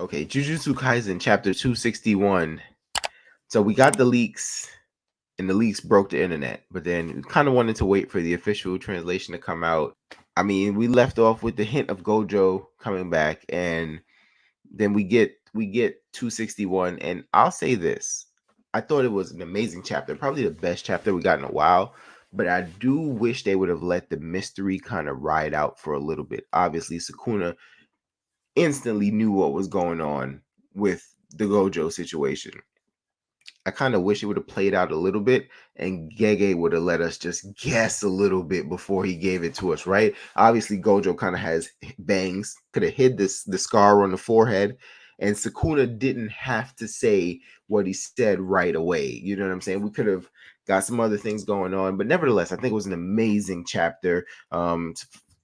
Okay, Jujutsu Kaisen chapter 261. So we got the leaks, and the leaks broke the internet, but then we kind of wanted to wait for the official translation to come out. I mean, we left off with the hint of Gojo coming back, and then we get 261, and I'll say this. I thought it was an amazing chapter, probably the best chapter we got in a while, but I do wish they would have let the mystery kind of ride out for a little bit. Obviously, Sukuna instantly knew what was going on with the Gojo situation. I kind of wish it would have played out a little bit and Gege would have let us just guess a little bit before he gave it to us, right? Obviously, Gojo kind of has bangs, could have hid the scar on the forehead, and Sukuna didn't have to say what he said right away. You know what I'm saying? We could have got some other things going on, but nevertheless, I think it was an amazing chapter.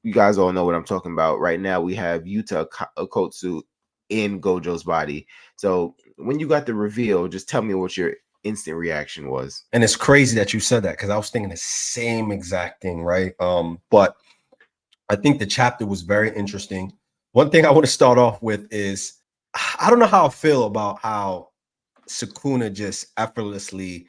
You guys all know what I'm talking about. Right now, we have Yuta Okotsu in Gojo's body. So when you got the reveal, just tell me what your instant reaction was. And it's crazy that you said that because I was thinking the same exact thing, right? But I think the chapter was very interesting. One thing I want to start off with is I don't know how I feel about how Sukuna just effortlessly,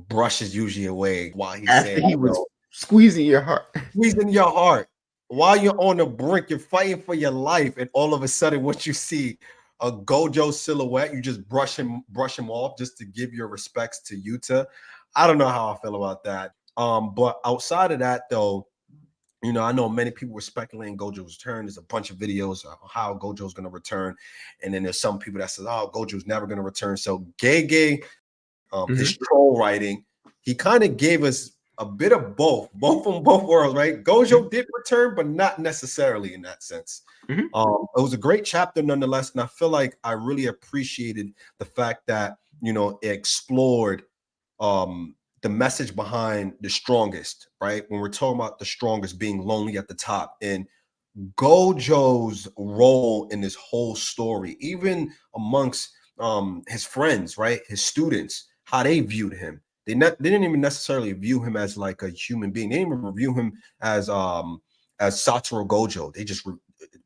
brushes Yuji away while he's After saying, he was squeezing your heart. squeezing your heart. While you're on the brink, you're fighting for your life, and all of a sudden, what you see, a Gojo silhouette, you just brush him off just to give your respects to Yuta. I don't know how I feel about that. But outside of that, though, I know many people were speculating Gojo's return. There's a bunch of videos on how Gojo's going to return, and then there's some people that says, "Oh, Gojo's never going to return." So Gege, his troll writing, he kind of gave us a bit of both from both worlds, right? Gojo did return, but not necessarily in that sense. It was a great chapter nonetheless, and I feel like I really appreciated the fact that it explored the message behind the strongest, right? When we're talking about the strongest being lonely at the top, and Gojo's role in this whole story, even amongst his friends, right? His students, how they viewed him. They didn't even necessarily view him as like a human being. They didn't even view him as Satoru Gojo. They just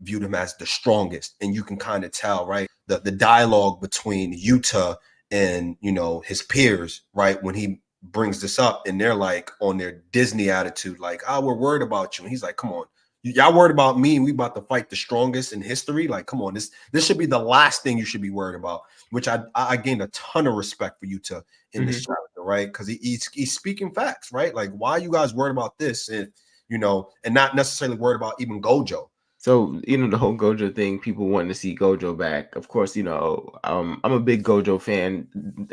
viewed him as the strongest. And you can kind of tell, right? The dialogue between Yuta and his peers, right? When he brings this up and they're like on their Disney attitude, like, "Oh, we're worried about you." And he's like, "Come on. Y'all worried about me? We about to fight the strongest in history? Like, come on, this should be the last thing you should be worried about." Which I gained a ton of respect for Yuta in this chapter, right? Because he's speaking facts, right? Like, why are you guys worried about this, and and not necessarily worried about even Gojo? So, the whole Gojo thing, people wanting to see Gojo back. Of course, I'm a big Gojo fan.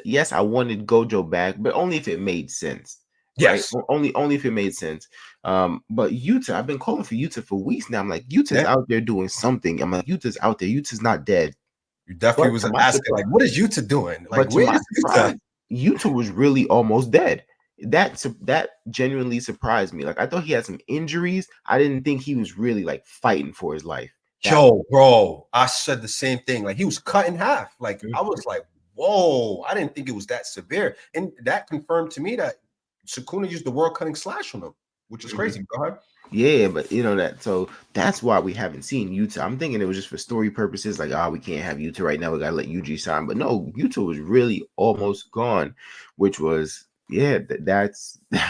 Yes, I wanted Gojo back, but only if it made sense. Yes. Right? Only if it made sense. But Yuta, I've been calling for Yuta for weeks now. I'm like, Yuta's out there doing something. I'm like, Yuta's out there. Yuta's not dead. You definitely was asking, like, what is Yuta doing? Like, where is Yuta? Yuta was really almost dead. That genuinely surprised me. Like, I thought he had some injuries. I didn't think he was really like fighting for his life. Yo, bro, I said the same thing. Like, he was cut in half. Like, I was like, whoa, I didn't think it was that severe. And that confirmed to me that Sukuna used the world cutting slash on him, which is crazy. Go ahead. Yeah, but so that's why we haven't seen Yuta. I'm thinking it was just for story purposes, like, we can't have Yuta right now. We gotta let Yuji sign. But no, Yuta was really almost gone, which was that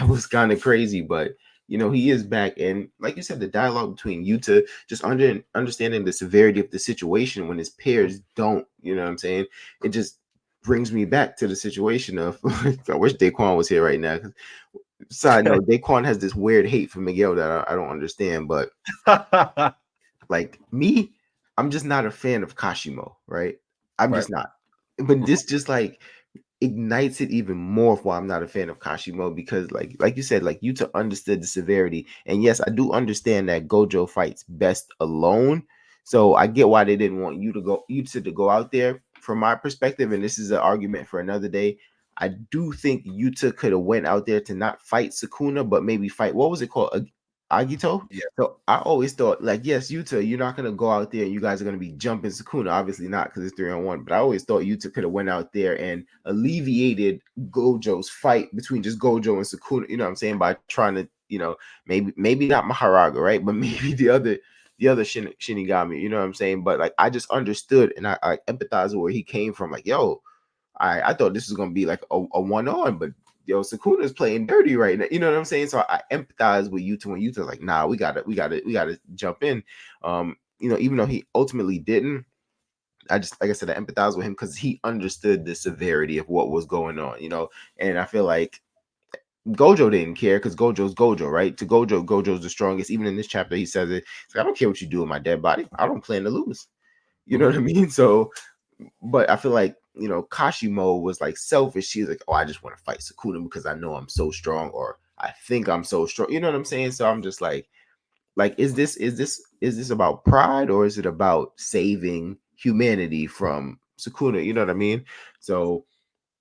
was kind of crazy. But he is back, and like you said, the dialogue between Yuta, just understanding the severity of the situation when his peers don't, what I'm saying? It just brings me back to the situation of I wish Daquan was here right now. Side note, Daquan has this weird hate for Miguel that I don't understand, but like me, I'm just not a fan of Kashimo, right? I'm just not. But this just like ignites it even more of why I'm not a fan of Kashimo, because like you said, like Yuta understood the severity. And yes, I do understand that Gojo fights best alone. So I get why they didn't want Yuta to go out there. From my perspective, and this is an argument for another day, I do think Yuta could have went out there to not fight Sukuna, but maybe fight, what was it called? Agito? Yeah. So I always thought, like, yes, Yuta, you're not going to go out there and you guys are going to be jumping Sukuna. Obviously not, because it's 3-on-1. But I always thought Yuta could have went out there and alleviated Gojo's fight between just Gojo and Sukuna, you know what I'm saying, by trying to, maybe not Maharaga, right? But maybe the other the other Shinigami, you know what I'm saying? But like I just understood and I empathized with where he came from. Like, yo, I thought this was gonna be like a one-on, but yo, Sukuna's playing dirty right now. You know what I'm saying? So I empathize with Yuta when Yuta's like, nah, we gotta jump in. Even though he ultimately didn't, I just, like I said, I empathize with him because he understood the severity of what was going on, and I feel like Gojo didn't care because Gojo's Gojo, right? To Gojo, Gojo's the strongest. Even in this chapter, he says it. He's like, I don't care what you do with my dead body. I don't plan to lose. You know Mhm. what I mean? So, but I feel like, Kashimo was like selfish. She's like, oh, I just want to fight Sukuna because I know I'm so strong, or I think I'm so strong. You know what I'm saying? So I'm just like, is this about pride, or is it about saving humanity from Sukuna? You know what I mean? So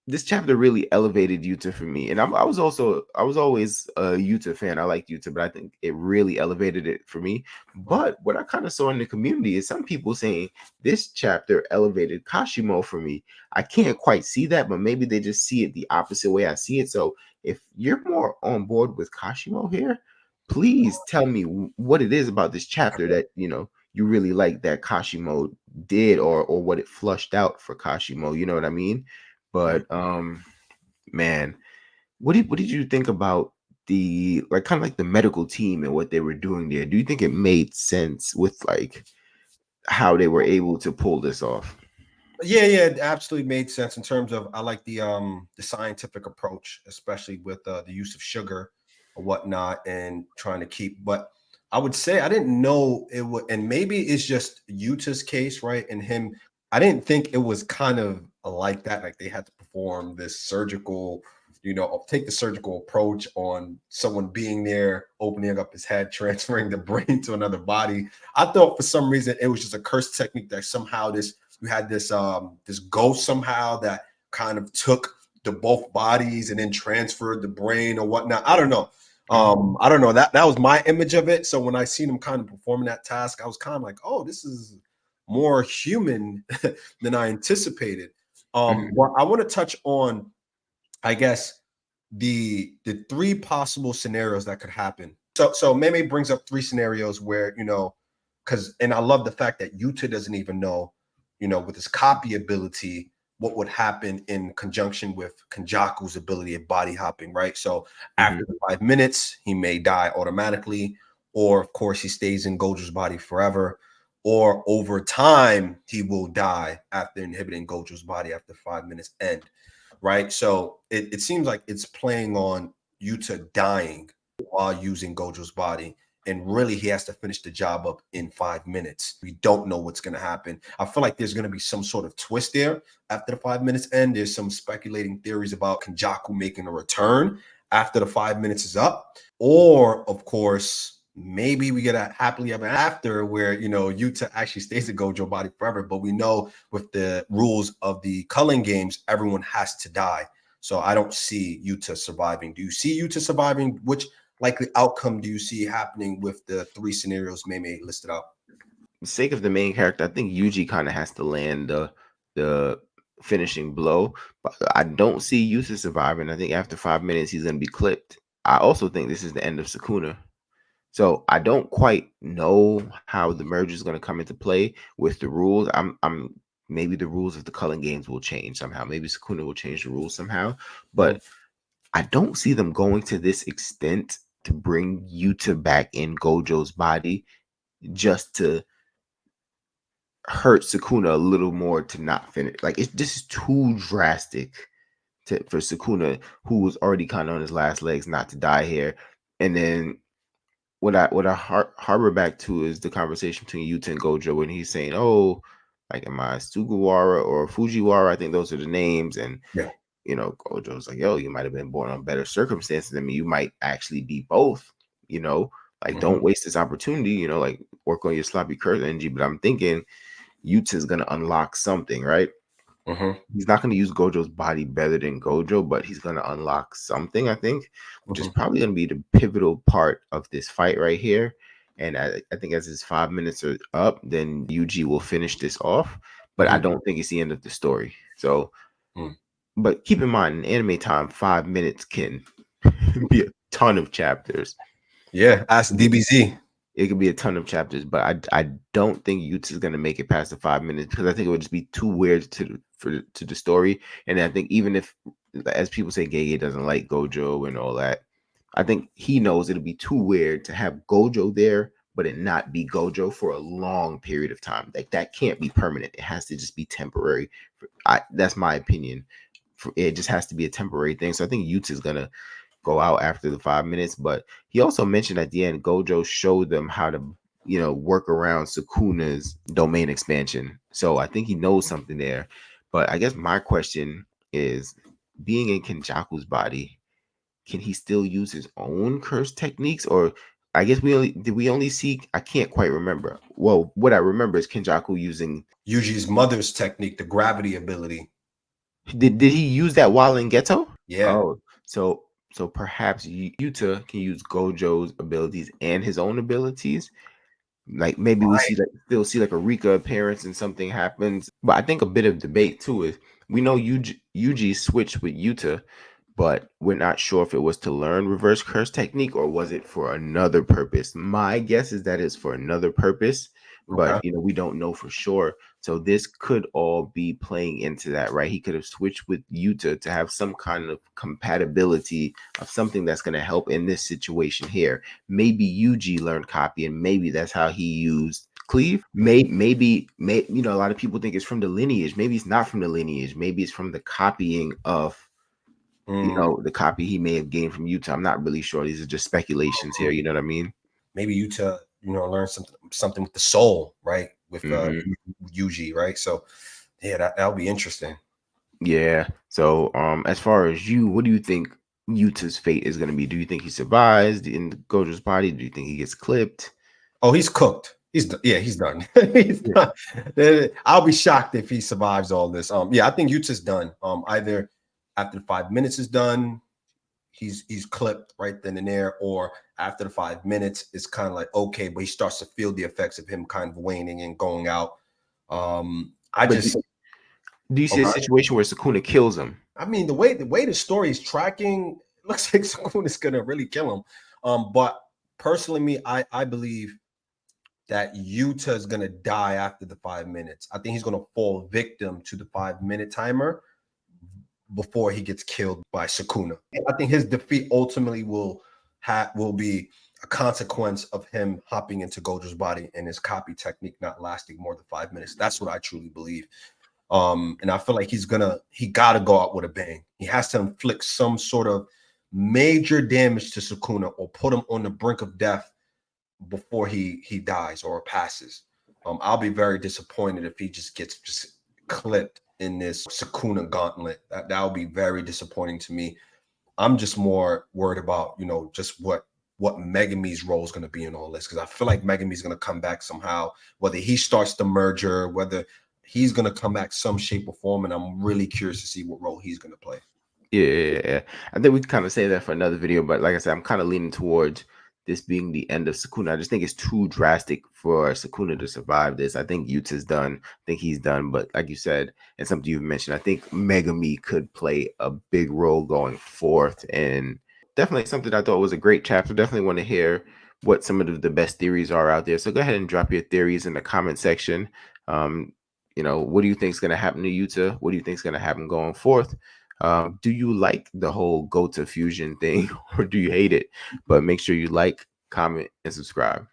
this chapter really elevated Yuta for me, and I was always a Yuta fan. I liked Yuta, but I think it really elevated it for me. But what I kind of saw in the community is some people saying this chapter elevated Kashimo for me. I can't quite see that, but maybe they just see it the opposite way I see it. So if you're more on board with Kashimo here, please tell me what it is about this chapter that you really like that Kashimo did, or what it flushed out for Kashimo. You know what I mean? Mhm. But man, what did you think about the like kind of like the medical team and what they were doing there? Do you think it made sense with like how they were able to pull this off? Yeah, it absolutely made sense in terms of I like the scientific approach, especially with the use of sugar or whatnot, and trying to keep. But I would say I didn't know it would, and maybe it's just Yuta's case, right? And him, I didn't think it was kind of like that. Like they had to perform this surgical, take the surgical approach on someone being there, opening up his head, transferring the brain to another body. I thought for some reason it was just a curse technique that somehow this you had this ghost somehow that kind of took the both bodies and then transferred the brain or whatnot. I don't know. I don't know. That was my image of it. So when I seen him kind of performing that task, I was kind of like, oh, this is more human than I anticipated. Mhm. But I want to touch on, I guess, the three possible scenarios that could happen. So Meme brings up three scenarios where, because and I love the fact that Yuta doesn't even know, with his copy ability, what would happen in conjunction with Kenjaku's ability of body hopping, right? So after Mhm. the 5 minutes, he may die automatically, or of course he stays in Gojo's body forever, or over time he will die after inhibiting Gojo's body after 5 minutes end, right? So it seems like it's playing on Yuta dying while using Gojo's body. And really, he has to finish the job up in 5 minutes. We don't know what's going to happen. I feel like there's going to be some sort of twist there after the 5 minutes end. There's some speculating theories about Kenjaku making a return after the 5 minutes is up. Or, of course, maybe we get a happily ever after where, Yuta actually stays in Gojo body forever. But we know with the rules of the culling games, everyone has to die. So I don't see Yuta surviving. Do you see Yuta surviving? Which likely outcome do you see happening with the three scenarios Meme listed out? For the sake of the main character, I think Yuji kind of has to land the finishing blow. But I don't see Yusa surviving. I think after 5 minutes he's gonna be clipped. I also think this is the end of Sukuna. So I don't quite know how the merge is going to come into play with the rules. I'm maybe the rules of the culling games will change somehow. Maybe Sakuna will change the rules somehow, Mhm. but I don't see them going to this extent to bring Yuta back in Gojo's body just to hurt Sukuna a little more to not finish. Like this is too drastic for Sukuna, who was already kind of on his last legs, not to die here. And then what I harbor back to is the conversation between Yuta and Gojo when he's saying, "Oh, like am I Sugawara or Fujiwara? I think those are the names." And Yeah. Gojo's like, "Yo, you might have been born on better circumstances than me. You might actually be both. You know, like Mhm. don't waste this opportunity. Like work on your sloppy curse energy." But I'm thinking Yuta's gonna unlock something, right? Mhm. He's not going to use Gojo's body better than Gojo, but he's going to unlock something, I think, which is Mhm. probably going to be the pivotal part of this fight right here. And I think as his 5 minutes are up, then Yuji will finish this off. But I Mhm. don't think it's the end of the story. So, Mhm. but keep in mind, in anime time, 5 minutes can be a ton of chapters. Yeah. Ask DBZ. it could be a ton of chapters, but I don't think Yuta's gonna make it past the 5 minutes because I think it would just be too weird to the story. And I think even if, as people say, Gege doesn't like Gojo and all that, I think he knows it'll be too weird to have Gojo there, but it not be Gojo for a long period of time. Like that can't be permanent. It has to just be temporary. That's my opinion. It just has to be a temporary thing. So I think Yuta's gonna go out after the 5 minutes. But he also mentioned at the end, Gojo showed them how to, work around Sukuna's domain expansion. So I think he knows something there. But I guess my question is, being in Kenjaku's body, can he still use his own curse techniques? Or I guess we only see, I can't quite remember. Well, what I remember is Kenjaku using Yuji's mother's technique, the gravity ability. did he use that while in Ghetto? Yeah. Oh, so perhaps Yuta can use Gojo's abilities and his own abilities. Like maybe we see like still see like a Rika appearance and something happens. But I think a bit of debate too is we know Yuji switched with Yuta, but we're not sure if it was to learn reverse curse technique or was it for another purpose. My guess is that it's for another purpose, but Okay. we don't know for sure. So this could all be playing into that, right? He could have switched with Yuta to have some kind of compatibility of something that's going to help in this situation here. Maybe Yuji learned copy, and maybe that's how he used Cleave. Maybe, a lot of people think it's from the lineage. Maybe it's not from the lineage. Maybe it's from the copying of the copy he may have gained from Yuta. I'm not really sure. These are just speculations here. You know what I mean? Maybe Yuta, learn something with the soul, right? With Mhm. Yuji, right? So yeah, that'll be interesting. Yeah. So, as far as you, what do you think Yuta's fate is going to be? Do you think he survives in Gojo's body? Do you think he gets clipped? Oh, he's cooked. He's done. He's Yeah. done. I'll be shocked if he survives all this. Yeah, I think Yuta's done. Either after the 5 minutes is done, he's clipped right then and there, or after the 5 minutes, it's kind of like okay, but he starts to feel the effects of him kind of waning and going out. I But just do you see a okay. situation where Sukuna kills him? I mean, the way the story is tracking, it looks like Sukuna's gonna really kill him. But personally, I believe that Yuta is gonna die after the 5 minutes. I think he's gonna fall victim to the 5 minute timer before he gets killed by Sukuna. I think his defeat ultimately will be a consequence of him hopping into Gojo's body and his copy technique not lasting more than 5 minutes. That's what I truly believe. And I feel like he gotta go out with a bang. He has to inflict some sort of major damage to Sukuna or put him on the brink of death before he dies or passes. I'll be very disappointed if he just gets clipped in this Sukuna gauntlet. That would be very disappointing to me. I'm just more worried about, just what Megumi's role is going to be in all this, because I feel like Megumi's going to come back somehow, whether he starts the merger, whether he's going to come back some shape or form, and I'm really curious to see what role he's going to play. Yeah. I think we kind of say that for another video, but like I said, I'm kind of leaning towards this being the end of Sukuna. I just think it's too drastic for Sukuna to survive this. I think Yuta's done. I think he's done. But like you said, and something you've mentioned, I think Megami could play a big role going forth. And definitely something I thought was a great chapter. Definitely want to hear what some of the best theories are out there. So go ahead and drop your theories in the comment section. What do you think is going to happen to Yuta? What do you think is going to happen going forth? Do you like the whole go to fusion thing or do you hate it? But make sure you like, comment, and subscribe.